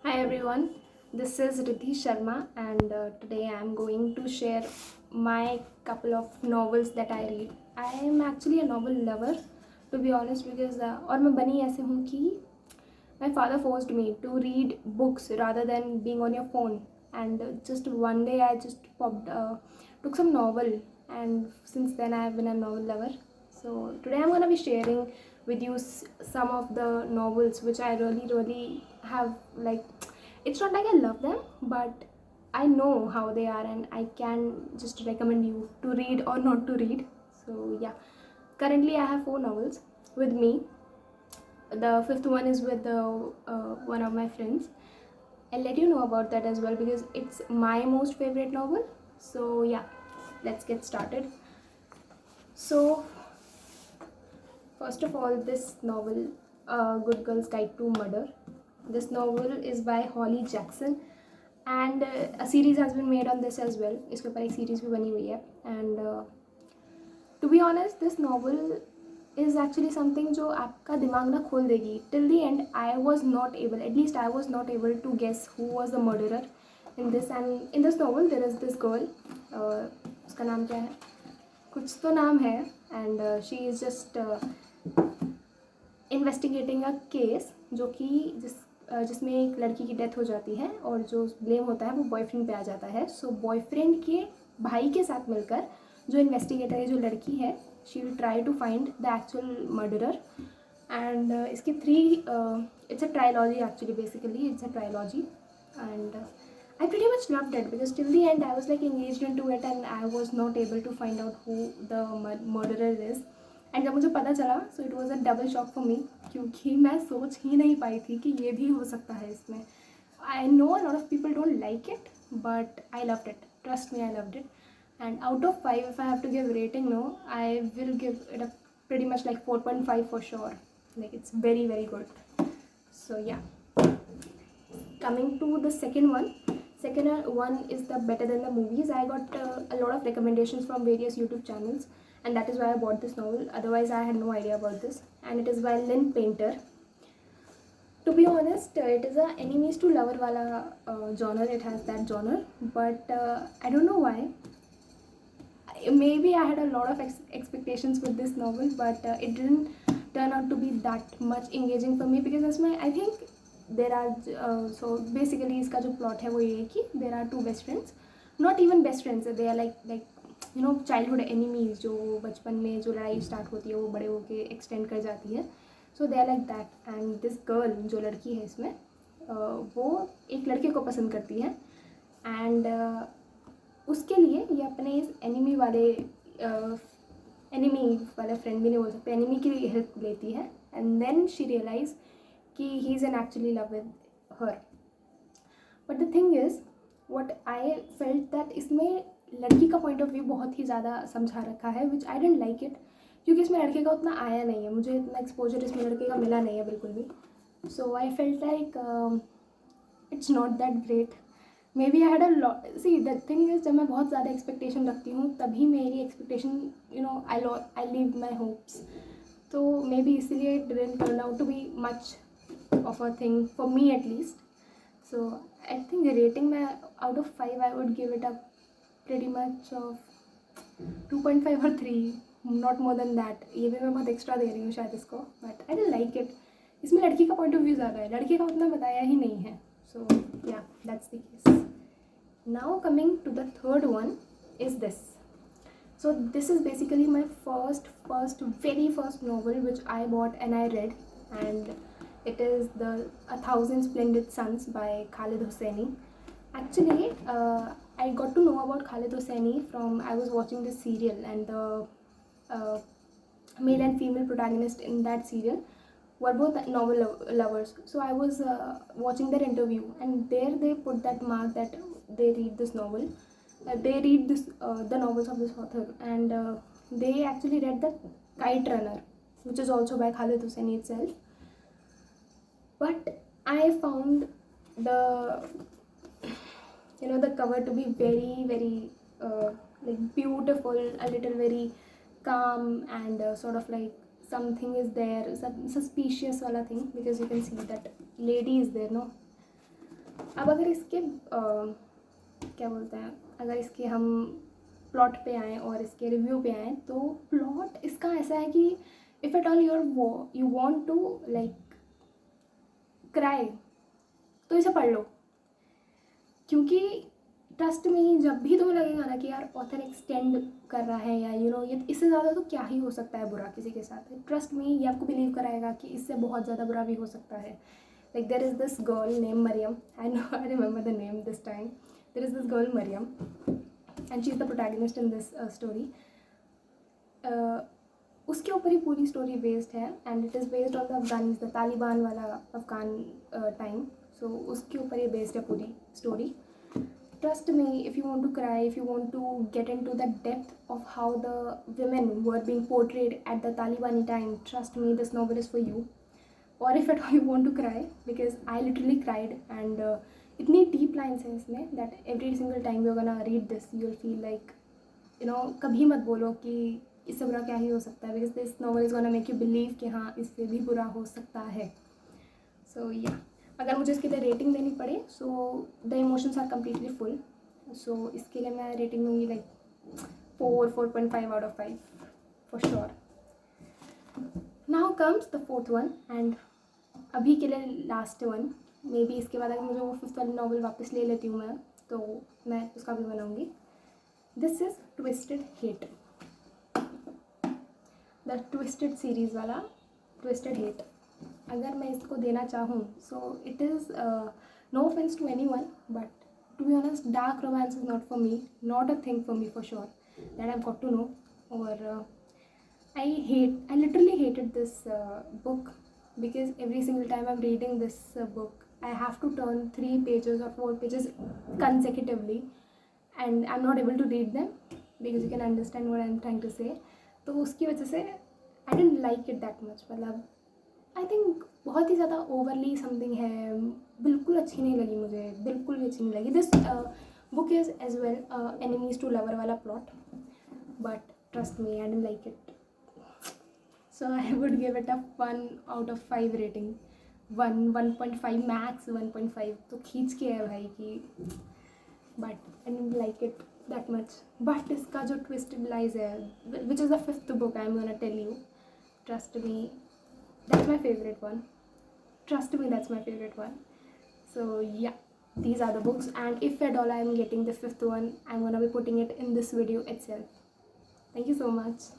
Hi everyone, this is Riddhi Sharma, and today I am going to share my couple of novels that I read. I am actually a novel lover, to be honest, because और मैं बनी ऐसे हूँ कि my father forced me to read books rather than being on your phone. And just one day I just took some novel, and since then I have been a novel lover. So today I'm gonna be sharing with you some of the novels which I really have like. It's not like I love them, but I know how they are, and I can just recommend you to read or not to read. So yeah, currently I have four novels with me. The fifth one is with one of my friends. I'll let you know about that as well because it's my most favorite novel. So yeah, let's get started. So first of all, this novel, Good Girl's Guide to Murder. This novel is by Holly Jackson, and a series has been made on this as well. इसके ऊपर एक series भी बनी हुई है. And to be honest, this novel is actually something जो आपका दिमाग ना खोल देगी. Till the end, I was not able, at least I was not able to guess who was the murderer in this. And in this novel, there is this girl. उसका नाम क्या है? कुछ तो नाम है. And she is just investigating a case जो कि जिसमें एक लड़की की डेथ हो जाती है और जो ब्लेम होता है वो बॉयफ्रेंड पे आ जाता है. सो बॉयफ्रेंड के भाई के साथ मिलकर जो इन्वेस्टिगेटर है, जो लड़की है, she will try to find the actual murderer. And इसकी it's a trilogy actually, basically it's a trilogy. And I pretty much loved it because till the end I was like engaged into it and I was not able to find out who the murderer is. And जब मुझे पता चला so it was a double shock for me, क्योंकि मैं सोच ही नहीं पाई थी कि ये भी हो सकता है इसमें. I know a lot of people don't like it, but I loved it. Trust me, I loved it. And out of 5, if I have to give rating, no, I will give it a pretty much like 4.5 for sure. Like it's very good. So yeah, coming to the second one. Second one is the Better Than the Movies. I got a lot of recommendations from various YouTube channels, and that is why I bought this novel. Otherwise I had no idea about this. And it is by Lynn Painter. To be honest, it is a enemies to lover wala genre. It has that genre, but I don't know why. Maybe I had a lot of expectations with this novel, but it didn't turn out to be that much engaging for me because that's my, I think there are so basically इसका जो plot है वो ये है कि there are two best friends, not even best friends, they are like you know childhood enemies जो बचपन में जो लड़ाई स्टार्ट होती है वो बड़े होके एक्सटेंड कर जाती है. So they are like that. And this girl जो लड़की है इसमें वो एक लड़के को पसंद करती है. एंड उसके लिए ये अपने इस एनिमी वाले फ्रेंड भी नहीं बोल सकते, एनिमी की हेल्प लेती है. एंड देन शी रियलाइज कि he is an actually love with her. But the thing is what I felt that इसमें लड़की का पॉइंट ऑफ व्यू बहुत ही ज़्यादा समझा रखा है, विच आई डेंट लाइक इट, क्योंकि इसमें लड़के का उतना आया नहीं है. मुझे इतना एक्सपोजर इसमें लड़के का मिला नहीं है बिल्कुल भी. So I felt like it's not that great. Maybe I had a lot. See the thing is, जब मैं बहुत ज़्यादा एक्सपेक्टेशन रखती हूँ तभी मेरी expectation you know I leave my hopes. तो मे बी इसीलिए it didn't turn out to be much of a thing for me at least. So I think rating में out of 5 I would give it a pretty much of 2.5 or 3, not more than that. ये भी मैं बहुत extra दे रही हूँ शायद इसको, but I don't like it. इसमें लड़की का पॉइंट ऑफ व्यू ज़्यादा है, लड़के का उतना बताया ही नहीं है. So yeah, that's the case. Now coming to the third one is this. So this is basically my very first novel which I bought and I read, and it is the A Thousand Splendid Suns by Khaled Hosseini. Actually, I got to know about Khaled Hosseini from, I was watching this serial, and the uh, male and female protagonist in that serial were both novel lovers. So I was watching their interview, and there they put that mark that they read this novel. They read the novels of this author, and they actually read the Kite Runner, which is also by Khaled Hosseini itself. But I found the the cover to be very like beautiful, a little very calm, and sort of like something is there, some suspicious wala thing, because you can see that lady is there, no. अब अगर इसके क्या बोलते हैं, अगर इसके हम plot पे आएँ और इसके रिव्यू पे आएँ, तो प्लॉट इसका ऐसा है कि if at all you want to like cry, तो इसे पढ़ लो, क्योंकि ट्रस्ट में जब भी तुम्हें लगेगा ना कि यार ऑथर एक्सटेंड कर रहा है या ये इससे ज़्यादा तो क्या ही हो सकता है बुरा किसी के साथ, ट्रस्ट में ये आपको बिलीव कराएगा कि इससे बहुत ज़्यादा बुरा भी हो सकता है. Like there is this girl named Mariam. I remember the name this time. There is this girl Mariam, and she's the protagonist in this story. उसके ऊपर ही पूरी स्टोरी बेस्ड है, and it is based on the Taliban वाला Afghan time. सो उसके ऊपर ये based है पूरी story. Trust me, if you want to cry, if you want to get into the depth of how the women were being portrayed at the Talibani time, trust me, this novel is for you. Or if at all you want to cry, because I literally cried, and इतनी deep lines हैं इसमें that every single time you're gonna read this, you'll feel like, कभी मत बोलो कि इससे बुरा क्या ही हो सकता है, because this novel is gonna make you believe कि हाँ इससे भी बुरा हो सकता है. So yeah, अगर मुझे इसके लिए रेटिंग देनी पड़े, so the emotions are completely full. So इसके लिए मैं रेटिंग दूँगी like 4.5 out of 5 for sure. Now comes the fourth one, and अभी के लिए लास्ट वन. मे बी इसके बाद अगर मुझे वो फिफ्थ वाली नॉवल वापस ले लेती हूँ मैं, तो मैं उसका भी बनाऊँगी. This is twisted hate, the twisted series वाला ट्विस्टेड हेट. अगर मैं इसको देना चाहूँ, so it is no offense to anyone, but to be honest dark romance is not for me, not a thing for me for sure, that I got to know. और I literally hated this book, because every single time I'm reading this book, I have to turn 3 pages or 4 pages consecutively, and I'm not able to read them, because you can understand what I'm trying to say. तो उसकी वजह से I didn't like it that much. मतलब I think बहुत ही ज़्यादा overly something है, बिल्कुल अच्छी नहीं लगी मुझे, बिल्कुल भी अच्छी नहीं लगी. This book is as well enemies to lover वाला plot, but trust me, I didn't like it. So I would give it a 1 out of 5 rating. 1.5 max, 1.5 तो खींच के है भाई कि, but I didn't like it that much. But इसका जो twisted lies है, which is the 5th book I'm gonna tell you, trust me, that's my favorite one. Trust me, that's my favorite one. So yeah, these are the books, and if at all I'm getting the 5th one, I'm gonna be putting it in this video itself. Thank you so much.